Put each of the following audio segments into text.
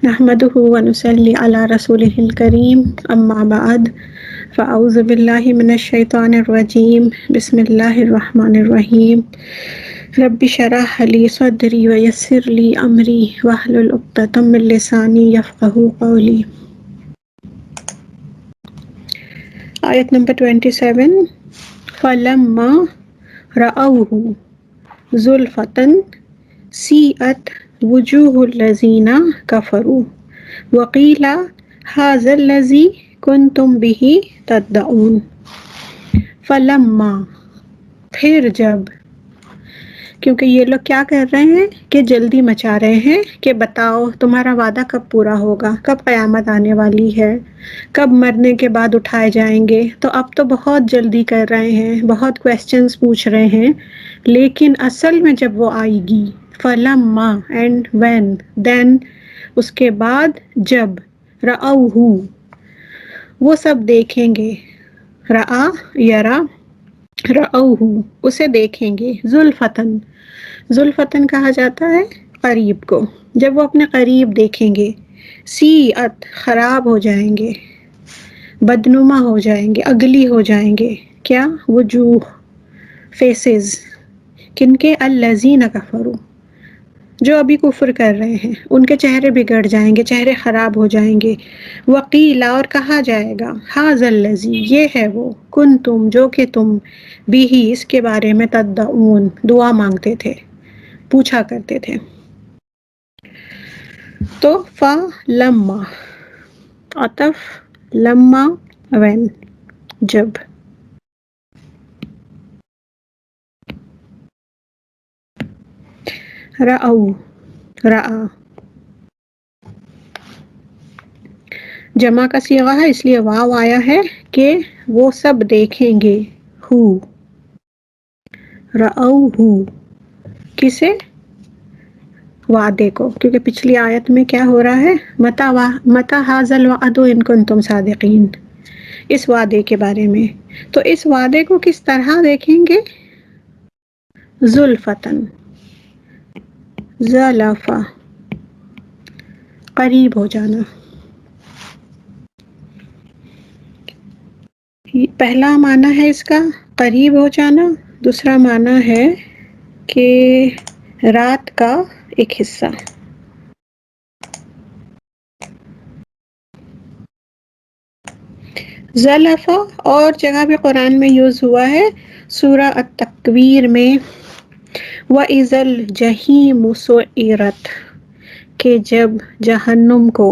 نحمده ونصلي على رسوله الكريم أما بعد فأعوذ بالله من الشيطان الرجيم بسم الله الرحمن الرحيم رب شرح لي صدري ويسر لي أمري واحلل عقدة من لساني يفقهوا قولي. آیت نمبر 27 فَلَمَّا رَأَوْهُ زُلْفَةً سِیئَتْ وُجُوهُ الَّذِینَ كَفَرُوا وَقِیلَ هَٰذَا الَّذِی کُنتُم بِهِ تَدَّعُونَ. فَلَمَّا پھر جب، کیونکہ یہ لوگ کیا کر رہے ہیں کہ جلدی مچا رہے ہیں کہ بتاؤ تمہارا وعدہ کب پورا ہوگا، کب قیامت آنے والی ہے، کب مرنے کے بعد اٹھائے جائیں گے. تو اب تو بہت جلدی کر رہے ہیں، بہت کویسچنز پوچھ رہے ہیں، لیکن اصل میں جب وہ آئے گی فَلَمَّا اینڈ وین دین، اس کے بعد جب رَأَوْہُ وہ سب دیکھیں گے، رَآ یرا رَأَوْہُ اسے دیکھیں گے، زُلْفَةً زُلْفَةً کہا جاتا ہے قریب کو، جب وہ اپنے قریب دیکھیں گے، سیئت خراب ہو جائیں گے، بدنما ہو جائیں گے، اگلی ہو جائیں گے. کیا؟ وجوہ فیسز، کن کے؟ الذین کفروا جو ابھی کفر کر رہے ہیں، ان کے چہرے بگڑ جائیں گے، چہرے خراب ہو جائیں گے. وقیل اور کہا جائے گا، ھذا الذی یہ ہے وہ، کنتم جو کہ تم بھی اس کے بارے میں تدعون دعا مانگتے تھے، پوچھا کرتے تھے. تو فَلَمَّا عطف لما وین جب، رَأَوْ رَآ جمع کا صیغہ ہے اس لیے واو آیا ہے کہ وہ سب دیکھیں گے. ہو رَأَوْہُ کسے؟ وعدے کو، کیونکہ پچھلی آیت میں کیا ہو رہا ہے؟ متی ھذا الوعد ان کنتم صادقین، اس وعدے کے بارے میں. تو اس وعدے کو کس طرح دیکھیں گے؟ زُلْفَةً زلفا قریب ہو جانا. پہلا معنی ہے اس کا قریب ہو جانا، دوسرا معنی ہے کہ رات کا ایک حصہ. زلفا اور جگہ بھی قرآن میں یوز ہوا ہے، سورہ التکویر میں وَإِذَا الْجَحِیمُ سُعِّرَتْ کہ جب جہنم کو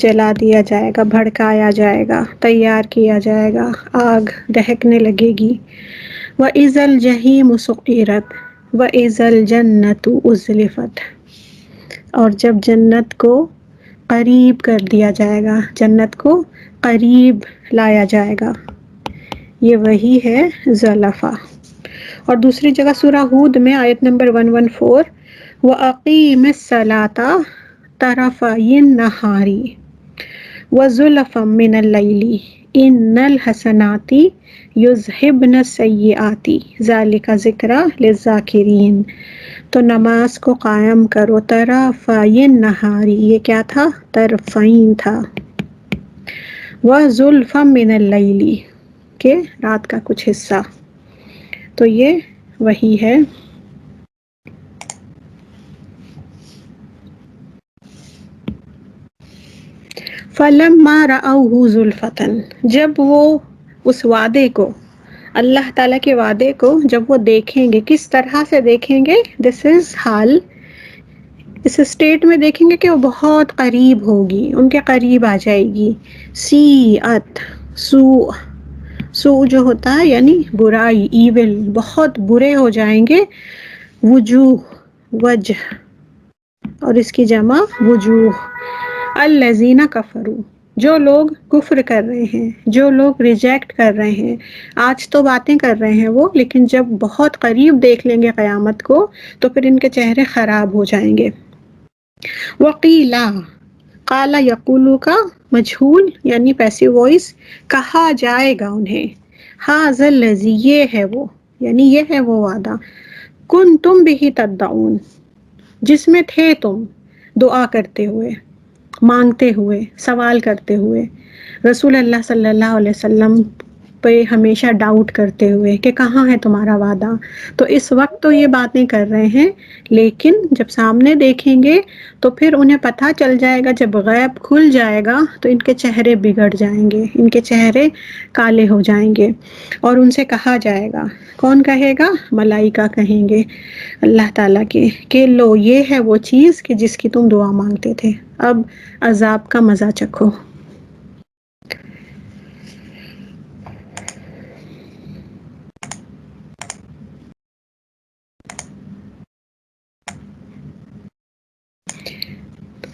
جلا دیا جائے گا، بھڑکایا جائے گا، تیار کیا جائے گا، آگ دہکنے لگے گی. وَإِذَا الْجَحِیمُ سُعِّرَتْ وَإِذَا الْجَنَّةُ أُزْلِفَتْ اور جب جنت کو قریب کر دیا جائے گا، جنت کو قریب لایا جائے گا. یہ وہی ہے زلفا. اور دوسری جگہ سورہ ہود میں آیت نمبر 114 وَأَقِیمِ الصَّلَاةَ طَرَفَیِ النَّہَارِ وَزُلَفًا مِّنَ اللَّیْلِ إِنَّ الْحَسَنَاتِ یُذْہِبْنَ السَّیِّئَاتِ ذَلِکَ ذِکریٰ لِلذَّاکِرِین. تو نماز کو قائم کرو طرفَیِ النَّہَارِ، یہ کیا تھا؟ طرفین تھا. وَزُلْفًا مِّنَ اللَّیْلِ کہ رات کا کچھ حصہ. تو یہ وہی ہے. فَلَمَّا رَأَوْهُ زُلْفَةً جب وہ اس وعدے کو، اللہ تعالیٰ کے وعدے کو جب وہ دیکھیں گے، کس طرح سے دیکھیں گے؟ دس از حال، اس اسٹیٹ میں دیکھیں گے کہ وہ بہت قریب ہوگی، ان کے قریب آ جائے گی. سیئت سو جو ہوتا ہے یعنی برائی، ایول، بہت برے ہو جائیں گے. وجوہ وجہ اور اس کی جمع وجوہ. الذین کفروا جو لوگ کفر کر رہے ہیں، جو لوگ ریجیکٹ کر رہے ہیں. آج تو باتیں کر رہے ہیں وہ، لیکن جب بہت قریب دیکھ لیں گے قیامت کو تو پھر ان کے چہرے خراب ہو جائیں گے. وقیل قال یقول کا مجہول یعنی پیسو وائس، کہا جائے گا انہیں. ھذا الذی یہ ہے وہ، یعنی یہ ہے وہ وعدہ. کنتم بہ تدعون جس میں تھے تم. دعا کرتے ہوئے، مانگتے ہوئے، سوال کرتے ہوئے، رسول اللہ صلی اللہ علیہ وسلم پہ ہمیشہ ڈاؤٹ کرتے ہوئے کہ کہاں ہے تمہارا وعدہ. تو اس وقت تو یہ باتیں کر رہے ہیں، لیکن جب سامنے دیکھیں گے تو پھر انہیں پتہ چل جائے گا، جب غیب کھل جائے گا تو ان کے چہرے بگڑ جائیں گے، ان کے چہرے کالے ہو جائیں گے، اور ان سے کہا جائے گا. کون کہے گا؟ ملائکہ کہیں گے اللہ تعالیٰ کے کہ لو یہ ہے وہ چیز کہ جس کی تم دعا مانگتے تھے، اب عذاب کا مزہ چکھو.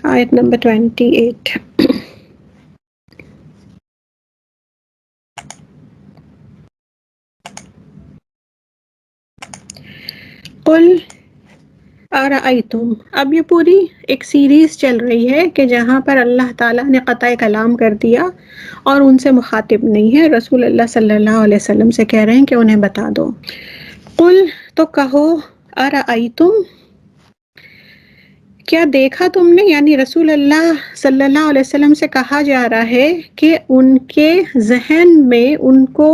آیت نمبر 28. قل ارأیتم، اب یہ پوری ایک سیریز چل رہی ہے کہ جہاں پر اللہ تعالیٰ نے قطع کلام کر دیا اور ان سے مخاطب نہیں ہے، رسول اللہ صلی اللہ علیہ وسلم سے کہہ رہے ہیں کہ انہیں بتا دو. قل، تو کہو، ارأیتم، کیا دیکھا تم نے، یعنی رسول اللہ صلی اللہ علیہ وسلم سے کہا جا رہا ہے کہ ان کے ذہن میں ان کو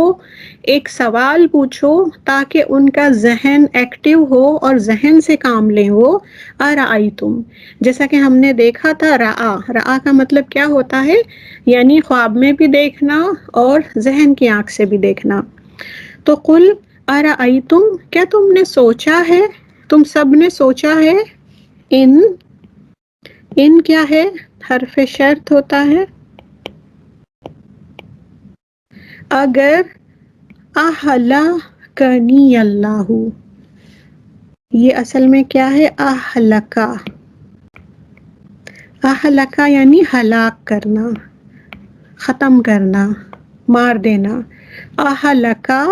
ایک سوال پوچھو تاکہ ان کا ذہن ایکٹیو ہو اور ذہن سے کام لیں وہ. ارأیتم، جیسا کہ ہم نے دیکھا تھا، رآ کا مطلب کیا ہوتا ہے، یعنی خواب میں بھی دیکھنا اور ذہن کی آنکھ سے بھی دیکھنا. تو قل ارأیتم، کیا تم نے سوچا ہے، تم سب نے سوچا ہے، ان کیا ہے، حرف شرط ہوتا ہے. اگر اہلکنی اللہ، یہ اصل میں کیا ہے، اہلکا، اہلکا یعنی ہلاک کرنا، ختم کرنا، مار دینا. اہلکا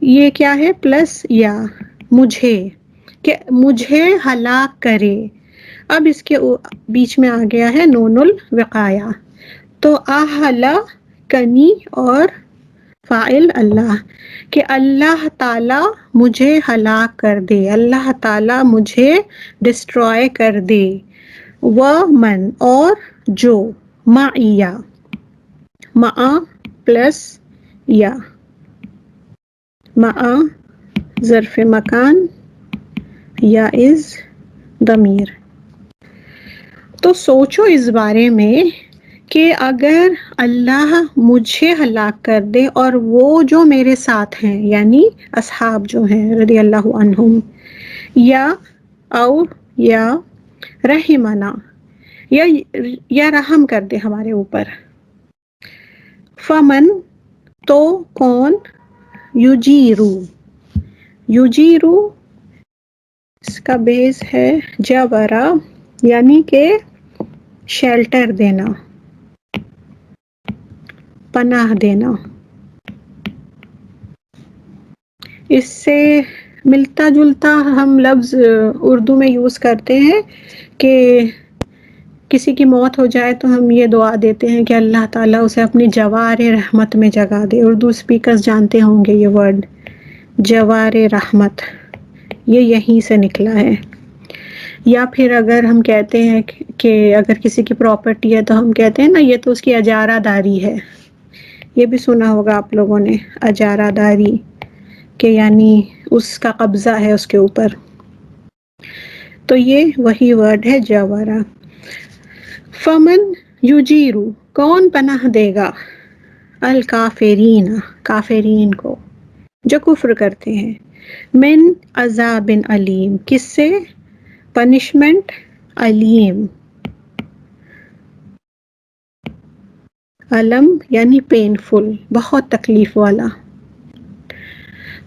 یہ کیا ہے، پلس یا، مجھے، کہ مجھے ہلاک کرے. اب اس کے بیچ میں آ گیا ہے نون الوقایا. تو اہلکنی اور فاعل اللہ، کہ اللہ تعالی مجھے ہلاک کر دے، اللہ تعالی مجھے ڈسٹروائے کر دے. ومن، اور جو، معیا، مع پلس یا، مع ظرف مکان، یا از ضمیر. تو سوچو اس بارے میں کہ اگر اللہ مجھے ہلاک کر دے اور وہ جو میرے ساتھ ہیں، یعنی اصحاب جو ہیں رضی اللہ عنہم، یا رحمنا، یا رحم کر دے ہمارے اوپر. فمن، تو کون، یجیرو اس کا بیس ہے جبرا، یعنی کہ شیلٹر دینا، پناہ دینا. اس سے ملتا جلتا ہم لفظ اردو میں یوز کرتے ہیں کہ کسی کی موت ہو جائے تو ہم یہ دعا دیتے ہیں کہ اللہ تعالیٰ اسے اپنی جوار رحمت میں جگا دے. اردو اسپیکرز جانتے ہوں گے یہ ورڈ، جوار رحمت، یہ یہیں سے نکلا ہے. یا پھر اگر ہم کہتے ہیں کہ اگر کسی کی پراپرٹی ہے تو ہم کہتے ہیں نا یہ تو اس کی اجارہ داری ہے. یہ بھی سنا ہوگا آپ لوگوں نے، اجارہ داری، کہ یعنی اس کا قبضہ ہے اس کے اوپر. تو یہ وہی ورڈ ہے جاورا. فمن یجیرو، کون پناہ دے گا، الکافرین، کافرین کو جو کفر کرتے ہیں، من عذاب علیم، کس سے، پنشمنٹ علیم، علم یعنی پینفل، بہت تکلیف والا.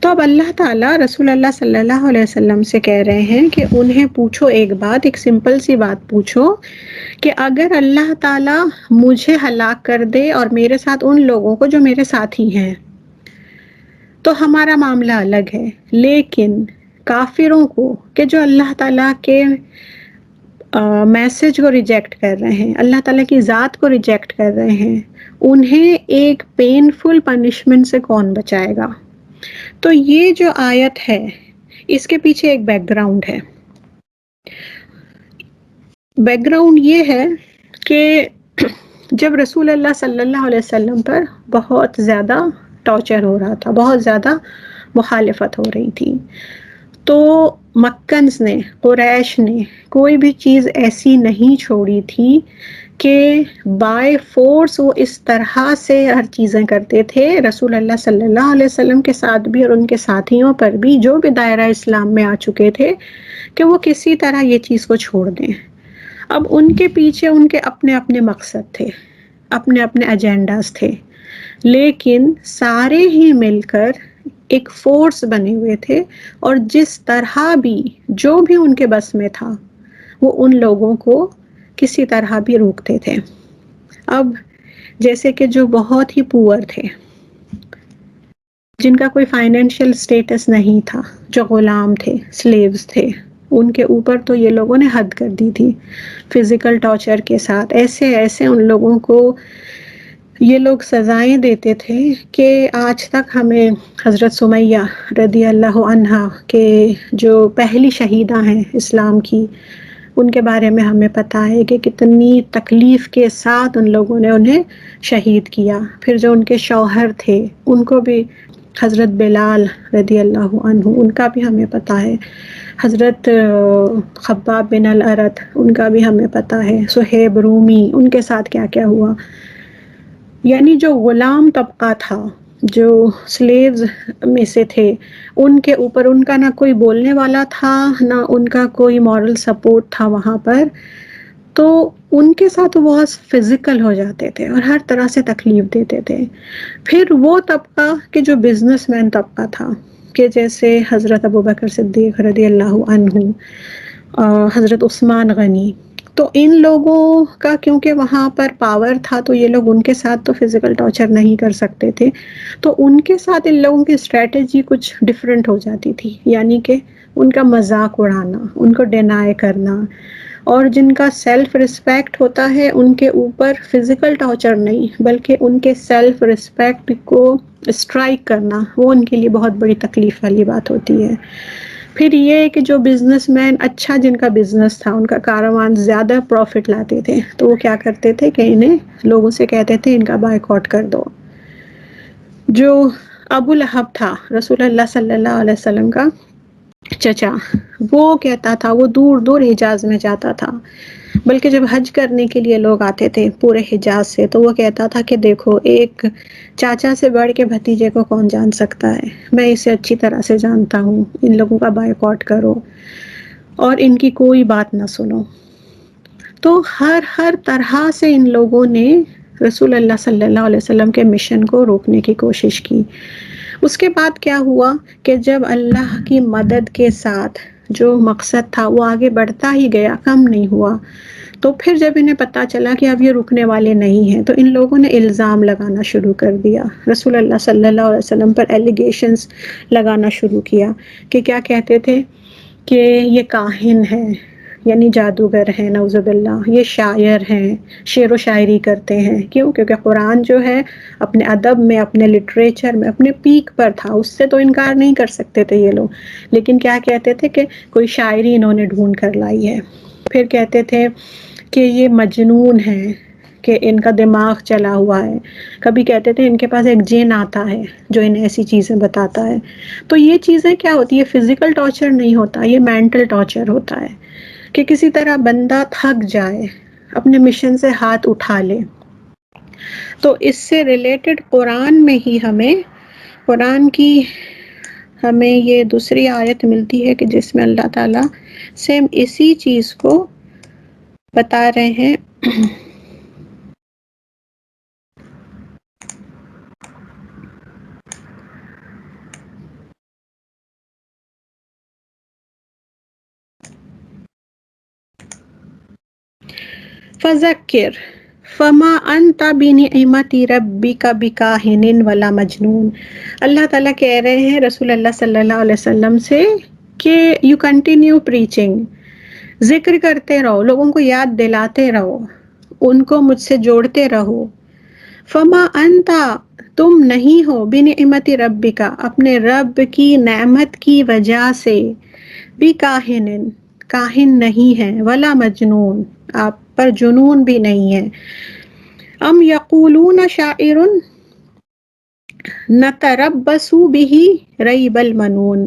تو اب اللہ تعالیٰ رسول اللہ صلی اللہ علیہ وسلم سے کہہ رہے ہیں کہ انہیں پوچھو ایک بات، ایک سمپل سی بات پوچھو کہ اگر اللہ تعالیٰ مجھے ہلاک کر دے اور میرے ساتھ ان لوگوں کو جو میرے ساتھی ہیں تو ہمارا معاملہ الگ ہے، لیکن کافروں کو کہ جو اللہ تعالیٰ کے میسج کو ریجیکٹ کر رہے ہیں، اللہ تعالیٰ کی ذات کو ریجیکٹ کر رہے ہیں، انہیں ایک پینفل پنشمنٹ سے کون بچائے گا. تو یہ جو آیت ہے اس کے پیچھے ایک بیک گراؤنڈ ہے. بیک گراؤنڈ یہ ہے کہ جب رسول اللہ صلی اللہ علیہ وسلم پر بہت زیادہ ٹارچر ہو رہا تھا، بہت زیادہ مخالفت ہو رہی تھی، تو مکنز نے، قریش نے کوئی بھی چیز ایسی نہیں چھوڑی تھی کہ بائی فورس وہ اس طرح سے ہر چیزیں کرتے تھے رسول اللہ صلی اللہ علیہ وسلم کے ساتھ بھی اور ان کے ساتھیوں پر بھی جو بھی دائرہ اسلام میں آ چکے تھے، کہ وہ کسی طرح یہ چیز کو چھوڑ دیں۔ اب ان کے پیچھے ان کے اپنے اپنے مقصد تھے، اپنے اپنے ایجنڈاز تھے، لیکن سارے ہی مل کر ایک فورس بنے ہوئے تھے، اور جس طرح بھی جو بھی ان کے بس میں تھا وہ ان لوگوں کو کسی طرح بھی روکتے تھے۔ اب جیسے کہ جو بہت ہی پور تھے، جن کا کوئی فائنینشیل سٹیٹس نہیں تھا، جو غلام تھے، سلیوز تھے، ان کے اوپر تو یہ لوگوں نے حد کر دی تھی فزیکل ٹارچر کے ساتھ۔ ایسے ایسے ان لوگوں کو یہ لوگ سزائیں دیتے تھے کہ آج تک ہمیں حضرت سمیہ رضی اللہ عنہا کے جو پہلی شہیدہ ہیں اسلام کی، ان کے بارے میں ہمیں پتہ ہے کہ کتنی تکلیف کے ساتھ ان لوگوں نے انہیں شہید کیا۔ پھر جو ان کے شوہر تھے ان کو بھی، حضرت بلال رضی اللہ عنہ، ان کا بھی ہمیں پتہ ہے، حضرت خباب بن الارت، ان کا بھی ہمیں پتہ ہے، صہیب رومی، ان کے ساتھ کیا کیا ہوا۔ یعنی جو غلام طبقہ تھا، جو سلیوز میں سے تھے، ان کے اوپر ان کا نہ کوئی بولنے والا تھا، نہ ان کا کوئی مورل سپورٹ تھا وہاں پر، تو ان کے ساتھ وہ بہت فزیکل ہو جاتے تھے اور ہر طرح سے تکلیف دیتے تھے۔ پھر وہ طبقہ کہ جو بزنس مین طبقہ تھا، کہ جیسے حضرت ابوبکر صدیق رضی اللہ عنہ، حضرت عثمان غنی، تو ان لوگوں کا کیونکہ وہاں پر پاور تھا تو یہ لوگ ان کے ساتھ تو فزیکل ٹارچر نہیں کر سکتے تھے، تو ان کے ساتھ ان لوگوں کی اسٹریٹجی کچھ ڈفرینٹ ہو جاتی تھی، یعنی کہ ان کا مذاق اڑانا، ان کو ڈینائی کرنا، اور جن کا سیلف رسپیکٹ ہوتا ہے ان کے اوپر فزیکل ٹارچر نہیں بلکہ ان کے سیلف رسپیکٹ کو اسٹرائک کرنا، وہ ان کے لیے بہت بڑی تکلیف والی بات ہوتی ہے۔ پھر یہ کہ جو بزنس مین اچھا، جن کا بزنس تھا، ان کا کاروبار زیادہ پروفٹ لاتے تھے، تو وہ کیا کرتے تھے کہ انہیں لوگوں سے کہتے تھے ان کا بائیکاٹ کر دو۔ جو ابو لہب تھا رسول اللہ صلی اللہ علیہ وسلم کا چچا، وہ کہتا تھا، وہ دور دور حجاز میں جاتا تھا، بلکہ جب حج کرنے کے لیے لوگ آتے تھے پورے حجاز سے، تو وہ کہتا تھا کہ دیکھو، ایک چاچا سے بڑھ کے بھتیجے کو کون جان سکتا ہے، میں اسے اچھی طرح سے جانتا ہوں، ان لوگوں کا بائیکاٹ کرو اور ان کی کوئی بات نہ سنو۔ تو ہر طرح سے ان لوگوں نے رسول اللہ صلی اللہ علیہ وسلم کے مشن کو روکنے کی کوشش کی۔ اس کے بعد کیا ہوا کہ جب اللہ کی مدد کے ساتھ جو مقصد تھا وہ آگے بڑھتا ہی گیا، کم نہیں ہوا، تو پھر جب انہیں پتا چلا کہ اب یہ رکنے والے نہیں ہیں، تو ان لوگوں نے الزام لگانا شروع کر دیا، رسول اللہ صلی اللہ علیہ وسلم پر ایلیگیشنز لگانا شروع کیا، کہ کیا کہتے تھے کہ یہ کاہن ہے، یعنی جادوگر ہیں، نعوذ باللہ، یہ شاعر ہیں، شعر و شاعری کرتے ہیں۔ کیوں؟ کیونکہ قرآن جو ہے اپنے ادب میں، اپنے لٹریچر میں اپنے پیک پر تھا، اس سے تو انکار نہیں کر سکتے تھے یہ لوگ، لیکن کیا کہتے تھے کہ کوئی شاعری انہوں نے ڈھونڈ کر لائی ہے۔ پھر کہتے تھے کہ یہ مجنون ہے، کہ ان کا دماغ چلا ہوا ہے، کبھی کہتے تھے ان کے پاس ایک جن آتا ہے جو انہیں ایسی چیزیں بتاتا ہے۔ تو یہ چیزیں کیا ہوتی ہے؟ فزیکل ٹارچر نہیں ہوتا، یہ مینٹل ٹارچر ہوتا ہے، کہ کسی طرح بندہ تھک جائے، اپنے مشن سے ہاتھ اٹھا لے۔ تو اس سے ریلیٹڈ قرآن میں ہی قرآن کی ہمیں یہ دوسری آیت ملتی ہے کہ جس میں اللہ تعالیٰ سیم اسی چیز کو بتا رہے ہیں۔ فذکر فما انت بنعمت ربک بکاہن ولا مجنون۔ اللہ تعالیٰ کہہ رہے ہیں رسول اللہ صلی اللہ علیہ وسلم سے کہ یو کنٹینیو پریچنگ، ذکر کرتے رہو، لوگوں کو یاد دلاتے رہو، ان کو مجھ سے جوڑتے رہو۔ فما انت، تم نہیں ہو، بنعمت ربک، اپنے رب کی نعمت کی وجہ سے، بکاہن، کاہن نہیں ہیں، ولا مجنون، آپ پر جنون بھی نہیں ہے، ام یقولون شاعر نتربص به ریب المنون،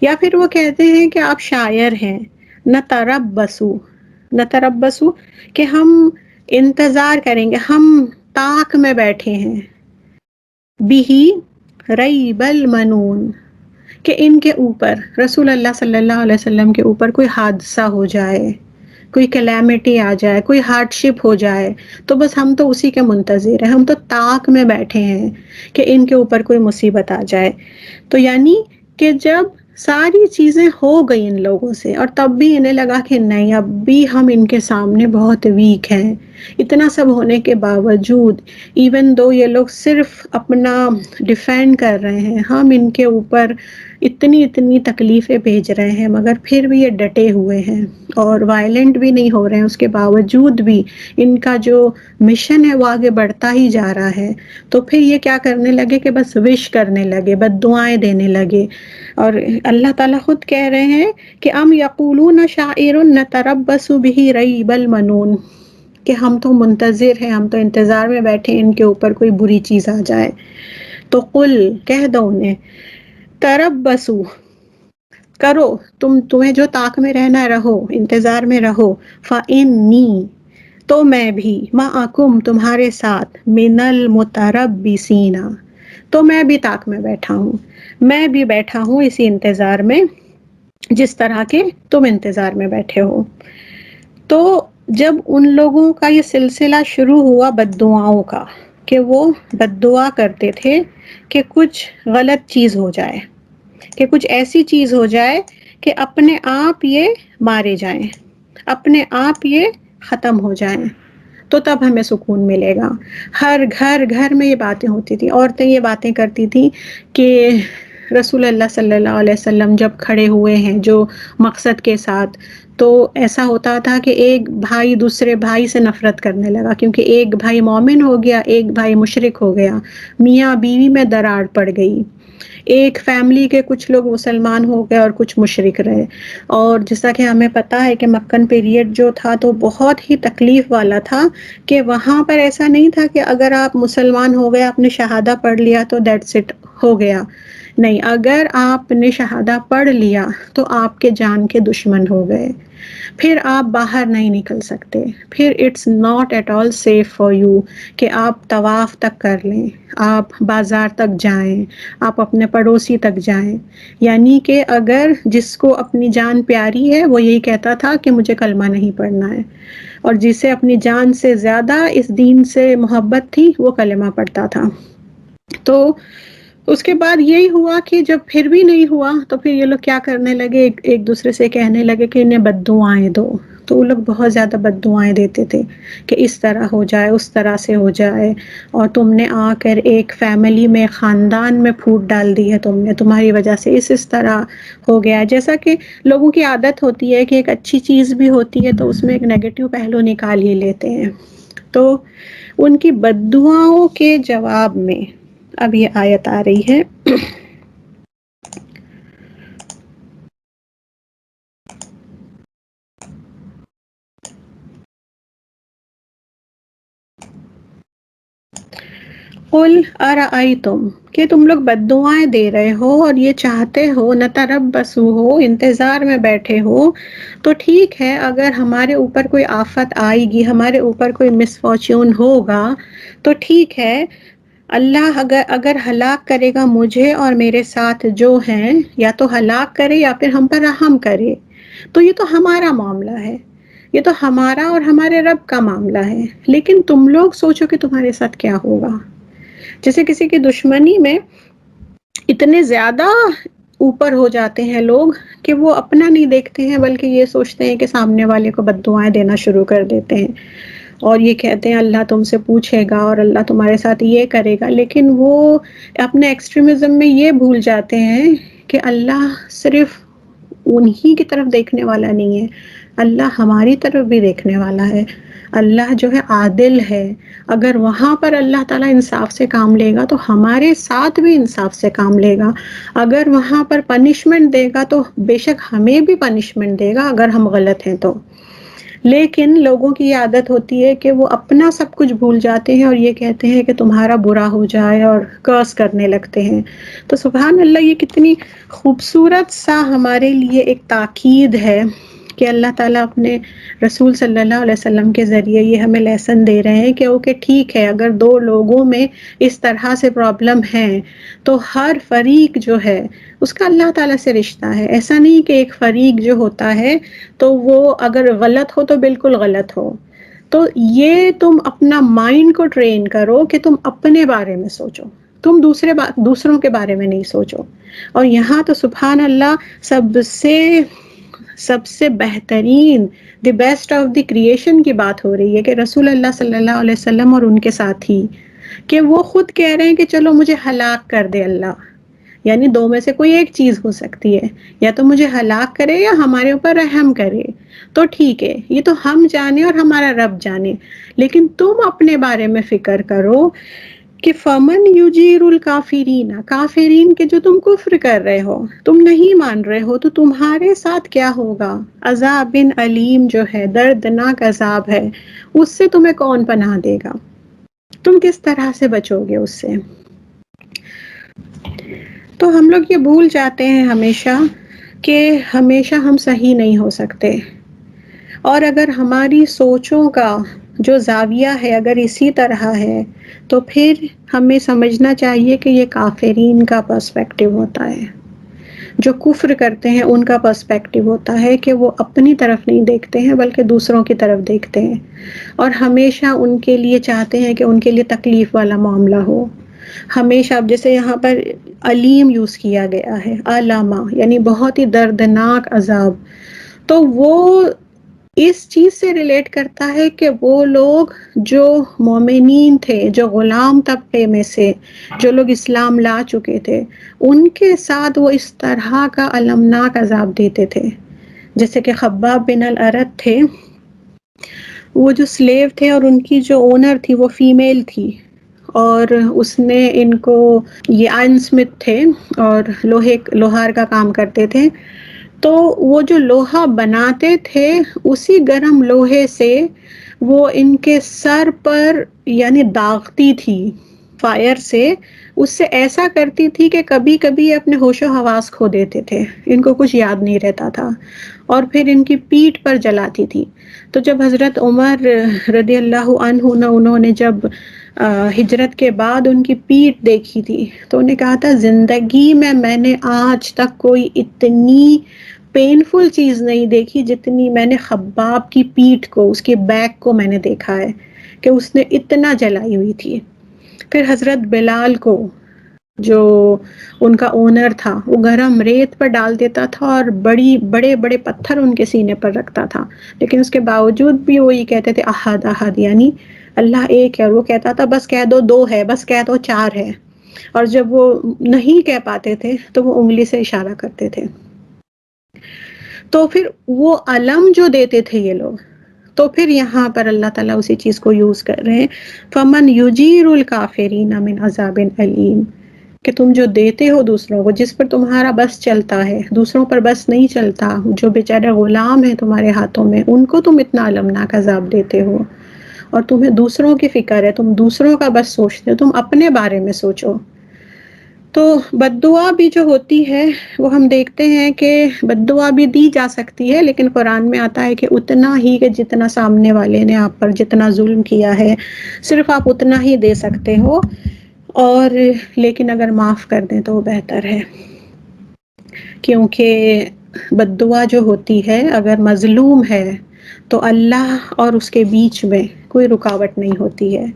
یا پھر وہ کہتے ہیں کہ آپ شاعر ہیں، نتربصو، نتربصو کہ ہم انتظار کریں گے، ہم طاق میں بیٹھے ہیں، بھی ریب المنون کہ ان کے اوپر، رسول اللہ صلی اللہ علیہ وسلم کے اوپر کوئی حادثہ ہو جائے، کوئی کلیمٹی آ جائے، کوئی ہارڈ شپ ہو جائے، تو بس ہم تو اسی کے منتظر ہیں، ہم تو طاق میں بیٹھے ہیں کہ ان کے اوپر کوئی مصیبت آ جائے۔ تو یعنی کہ جب ساری چیزیں ہو گئی ان لوگوں سے اور تب بھی انہیں لگا کہ نہیں، اب بھی ہم ان کے سامنے بہت ویک ہیں، اتنا سب ہونے کے باوجود، ایون دو یہ لوگ صرف اپنا ڈیفینڈ کر رہے ہیں، ہم ان کے اوپر اتنی اتنی تکلیفیں بھیج رہے ہیں، مگر پھر بھی یہ ڈٹے ہوئے ہیں اور وائلنٹ بھی نہیں ہو رہے ہیں، اس کے باوجود بھی ان کا جو مشن ہے وہ آگے بڑھتا ہی جا رہا ہے۔ تو پھر یہ کیا کرنے لگے کہ بس وش کرنے لگے، بد دعائیں دینے لگے، اور اللہ تعالیٰ خود کہہ رہے ہیں کہ ام یقولون شاعر نتربص به ریب المنون، کہ ہم تو منتظر ہیں، ہم تو انتظار میں بیٹھے ہیں ان کے اوپر کوئی بری چیز آ جائے۔ تو قل، کہہ دو انہیں، تربصوا، کرو، تمہیں جو طاق میں رہنا ہے رہو، انتظار میں رہو، فإنی، تو میں بھی، معکم، تمہارے ساتھ، من المتربصین، تو میں بھی طاق میں بیٹھا ہوں، میں بھی بیٹھا ہوں اسی انتظار میں جس طرح کے تم انتظار میں بیٹھے ہو۔ تو جب ان لوگوں کا یہ سلسلہ شروع ہوا بد دعاؤں کا، کہ وہ بد دعا کرتے تھے کہ کچھ غلط چیز ہو جائے، کہ کچھ ایسی چیز ہو جائے کہ اپنے آپ یہ مارے جائیں، اپنے آپ یہ ختم ہو جائیں، تو تب ہمیں سکون ملے گا۔ ہر گھر گھر میں یہ باتیں ہوتی تھی، عورتیں یہ باتیں کرتی تھیں کہ رسول اللہ صلی اللہ علیہ وسلم جب کھڑے ہوئے ہیں جو مقصد کے ساتھ، تو ایسا ہوتا تھا کہ ایک بھائی دوسرے بھائی سے نفرت کرنے لگا، کیونکہ ایک بھائی مومن ہو گیا، ایک بھائی مشرک ہو گیا، میاں بیوی میں دراڑ پڑ گئی، ایک فیملی کے کچھ لوگ مسلمان ہو گئے اور کچھ مشرک رہے۔ اور جیسا کہ ہمیں پتہ ہے کہ مکن پیریڈ جو تھا تو بہت ہی تکلیف والا تھا، کہ وہاں پر ایسا نہیں تھا کہ اگر آپ مسلمان ہو گئے، آپ نے شہادہ پڑھ لیا تو دیٹس اٹ، ہو گیا، نہیں، اگر آپ نے شہادہ پڑھ لیا تو آپ کے جان کے دشمن ہو گئے، پھر آپ باہر نہیں نکل سکتے، پھر it's not at all safe for you کہ آپ طواف تک کر لیں، آپ بازار تک جائیں، آپ اپنے پڑوسی تک جائیں۔ یعنی کہ اگر جس کو اپنی جان پیاری ہے وہ یہی کہتا تھا کہ مجھے کلمہ نہیں پڑھنا ہے، اور جسے اپنی جان سے زیادہ اس دین سے محبت تھی وہ کلمہ پڑھتا تھا۔ تو اس کے بعد یہی ہوا کہ جب پھر بھی نہیں ہوا تو پھر یہ لوگ کیا کرنے لگے، ایک دوسرے سے کہنے لگے کہ انہیں بد دعائیں دو، تو وہ لوگ بہت زیادہ بد دعائیں دیتے تھے کہ اس طرح ہو جائے، اس طرح سے ہو جائے، اور تم نے آ کر ایک فیملی میں، خاندان میں پھوٹ ڈال دی ہے، تم نے، تمہاری وجہ سے اس طرح ہو گیا۔ جیسا کہ لوگوں کی عادت ہوتی ہے کہ ایک اچھی چیز بھی ہوتی ہے تو اس میں ایک نیگیٹو پہلو نکال ہی لیتے ہیں۔ تو ان کی بد دعاؤں کے جواب میں اب یہ آیت آ رہی ہے، قل ارأیتم، کہ تم لوگ بد دعائیں دے رہے ہو اور یہ چاہتے ہو، نتربصو ہو، انتظار میں بیٹھے ہو، تو ٹھیک ہے، اگر ہمارے اوپر کوئی آفت آئے گی، ہمارے اوپر کوئی مس فارچون ہوگا تو ٹھیک ہے، اللہ اگر ہلاک کرے گا مجھے اور میرے ساتھ جو ہیں، یا تو ہلاک کرے یا پھر ہم پر رحم کرے، تو یہ تو ہمارا معاملہ ہے، یہ تو ہمارا اور ہمارے رب کا معاملہ ہے، لیکن تم لوگ سوچو کہ تمہارے ساتھ کیا ہوگا۔ جیسے کسی کی دشمنی میں اتنے زیادہ اوپر ہو جاتے ہیں لوگ کہ وہ اپنا نہیں دیکھتے ہیں بلکہ یہ سوچتے ہیں کہ سامنے والے کو بد دعائیں دینا شروع کر دیتے ہیں، اور یہ کہتے ہیں اللہ تم سے پوچھے گا اور اللہ تمہارے ساتھ یہ کرے گا، لیکن وہ اپنے ایکسٹریمزم میں یہ بھول جاتے ہیں کہ اللہ صرف انہی کی طرف دیکھنے والا نہیں ہے، اللہ ہماری طرف بھی دیکھنے والا ہے، اللہ جو ہے عادل ہے، اگر وہاں پر اللہ تعالیٰ انصاف سے کام لے گا تو ہمارے ساتھ بھی انصاف سے کام لے گا، اگر وہاں پر پنشمنٹ دے گا تو بے شک ہمیں بھی پنشمنٹ دے گا اگر ہم غلط ہیں تو۔ لیکن لوگوں کی یہ عادت ہوتی ہے کہ وہ اپنا سب کچھ بھول جاتے ہیں اور یہ کہتے ہیں کہ تمہارا برا ہو جائے اور کرس کرنے لگتے ہیں۔ تو سبحان اللہ، یہ کتنی خوبصورت سا ہمارے لیے ایک تاکید ہے کہ اللہ تعالیٰ اپنے رسول صلی اللہ علیہ وسلم کے ذریعے یہ ہمیں لیسن دے رہے ہیں کہ اوکے ٹھیک ہے، اگر دو لوگوں میں اس طرح سے پرابلم ہے تو ہر فریق جو ہے اس کا اللہ تعالیٰ سے رشتہ ہے، ایسا نہیں کہ ایک فریق جو ہوتا ہے تو وہ اگر غلط ہو تو بالکل غلط ہو۔ تو یہ تم اپنا مائنڈ کو ٹرین کرو کہ تم اپنے بارے میں سوچو، تم دوسروں کے بارے میں نہیں سوچو۔ اور یہاں تو سبحان اللہ سب سے بہترین، the best of the creation کی بات ہو رہی ہے کہ رسول اللہ صلی اللہ علیہ وسلم اور ان کے ساتھی، کہ وہ خود کہہ رہے ہیں کہ چلو مجھے ہلاک کر دے اللہ، یعنی دو میں سے کوئی ایک چیز ہو سکتی ہے، یا تو مجھے ہلاک کرے یا ہمارے اوپر رحم کرے، تو ٹھیک ہے یہ تو ہم جانے اور ہمارا رب جانے، لیکن تم اپنے بارے میں فکر کرو کہ فمن یجیر الکافرین، کافرین کے جو تم کفر کر رہے ہو، تم نہیں مان رہے ہو، تو تمہارے ساتھ کیا ہوگا، عذاب علیم جو ہے، دردناک عذاب ہے، اس سے تمہیں کون پناہ دے گا، تم کس طرح سے بچو گے اس سے۔ تو ہم لوگ یہ بھول جاتے ہیں ہمیشہ کہ ہمیشہ ہم صحیح نہیں ہو سکتے، اور اگر ہماری سوچوں کا جو زاویہ ہے اگر اسی طرح ہے تو پھر ہمیں سمجھنا چاہیے کہ یہ کافرین کا پرسپیکٹیو ہوتا ہے، جو کفر کرتے ہیں ان کا پرسپیکٹیو ہوتا ہے کہ وہ اپنی طرف نہیں دیکھتے ہیں بلکہ دوسروں کی طرف دیکھتے ہیں، اور ہمیشہ ان کے لیے چاہتے ہیں کہ ان کے لیے تکلیف والا معاملہ ہو ہمیشہ۔ اب جیسے یہاں پر علیم یوز کیا گیا ہے، علامہ یعنی بہت ہی دردناک عذاب، تو وہ اس چیز سے ریلیٹ کرتا ہے کہ وہ لوگ جو مومنین تھے، جو غلام طبقے میں سے جو لوگ اسلام لا چکے تھے، ان کے ساتھ وہ اس طرح کا المناک عذاب دیتے تھے۔ جیسے کہ خباب بن الارت تھے، وہ جو سلیو تھے اور ان کی جو اونر تھی وہ فیمیل تھی، اور اس نے ان کو، یہ آئرن اسمتھ تھے اور لوہار کا کام کرتے تھے، تو وہ جو لوہا بناتے تھے اسی گرم لوہے سے وہ ان کے سر پر یعنی داغتی تھی فائر سے، اس سے ایسا کرتی تھی کہ کبھی کبھی اپنے ہوش و حواس کھو دیتے تھے، ان کو کچھ یاد نہیں رہتا تھا، اور پھر ان کی پیٹھ پر جلاتی تھی۔ تو جب حضرت عمر رضی اللہ عنہ انہوں نے جب ہجرت کے بعد ان کی پیٹھ دیکھی تھی تو انہیں کہا تھا زندگی میں نے آج تک کوئی اتنی پینفل چیز نہیں دیکھی جتنی میں نے خباب کی پیٹھ کو، اس کے بیک کو میں نے دیکھا ہے کہ اس نے اتنا جلائی ہوئی تھی۔ پھر حضرت بلال کو، جو ان کا اونر تھا، وہ گرم ریت پر ڈال دیتا تھا اور بڑے بڑے پتھر ان کے سینے پر رکھتا تھا، لیکن اس کے باوجود بھی وہ یہ کہتے تھے احد احد، یعنی اللہ ایک ہے، اور وہ کہتا تھا بس کہہ دو دو ہے، بس کہہ دو چار ہے، اور جب وہ نہیں کہہ پاتے تھے تو وہ انگلی سے اشارہ کرتے تھے۔ تو پھر وہ علم جو دیتے تھے یہ لوگ، تو پھر یہاں پر اللہ تعالیٰ اسی چیز کو یوز کر رہے ہیں، فمن یجیر الکافرین من عذاب علیم، کہ تم جو دیتے ہو دوسروں کو، جس پر تمہارا بس چلتا ہے، دوسروں پر بس نہیں چلتا، جو بیچارے غلام ہیں تمہارے ہاتھوں میں، ان کو تم اتنا المناک عذاب دیتے ہو، اور تمہیں دوسروں کی فکر ہے، تم دوسروں کا بس سوچتے ہو، تم اپنے بارے میں سوچو۔ تو بد دعا بھی جو ہوتی ہے وہ ہم دیکھتے ہیں کہ بد دعا بھی دی جا سکتی ہے، لیکن قرآن میں آتا ہے کہ اتنا ہی، کہ جتنا سامنے والے نے آپ پر جتنا ظلم کیا ہے صرف آپ اتنا ہی دے سکتے ہو، اور لیکن اگر معاف کر دیں تو وہ بہتر ہے، کیونکہ بد دعا جو ہوتی ہے اگر مظلوم ہے تو اللہ اور اس کے بیچ میں کوئی رکاوٹ نہیں ہوتی ہے۔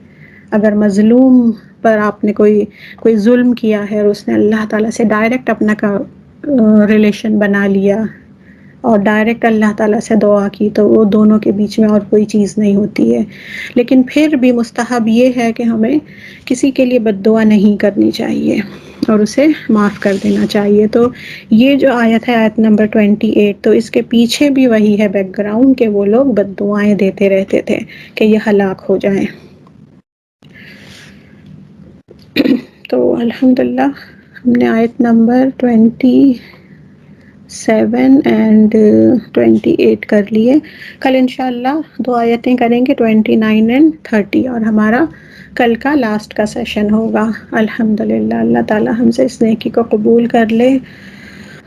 اگر مظلوم پر آپ نے کوئی ظلم کیا ہے اور اس نے اللہ تعالیٰ سے ڈائریکٹ اپنا ریلیشن بنا لیا اور ڈائریکٹ اللہ تعالیٰ سے دعا کی، تو وہ دونوں کے بیچ میں اور کوئی چیز نہیں ہوتی ہے، لیکن پھر بھی مستحب یہ ہے کہ ہمیں کسی کے لیے بد دعا نہیں کرنی چاہیے۔ اور اسے معاف کر دینا چاہیے. تو یہ جو آیت ہے آیت نمبر 28، تو اس کے پیچھے بھی وہی ہے بیک گراؤنڈ کہ وہ لوگ بد دعائیں دیتے رہتے تھے کہ یہ ہلاک ہو جائیں. تو الحمدللہ ہم نے آیت نمبر 27 اینڈ 28 کر لیے. کل انشاءاللہ 2 آیتیں کریں گے 29 اینڈ 30، اور ہمارا کل کا لاسٹ کا سیشن ہوگا. الحمدللہ اللہ تعالی ہم سے اس نیکی کو قبول کر لے،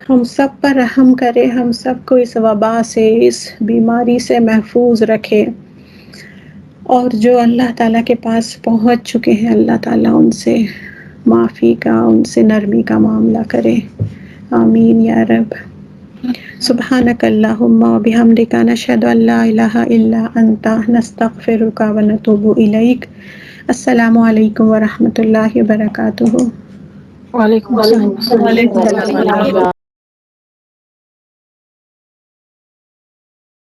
ہم سب پر رحم کرے، ہم سب کو اس وبا سے، اس بیماری سے محفوظ رکھے، اور جو اللہ تعالیٰ کے پاس پہنچ چکے ہیں اللہ تعالیٰ ان سے معافی کا، ان سے نرمی کا معاملہ کرے. آمین یا رب. سبحانک اللہم و بحمدک نشہد ان لا الہ الا انت نستغفرک و نتوب الیک. السلام علیکم ورحمۃ اللہ وبرکاتہ. وعلیکم السلام ورحمۃ اللہ وبرکاتہ.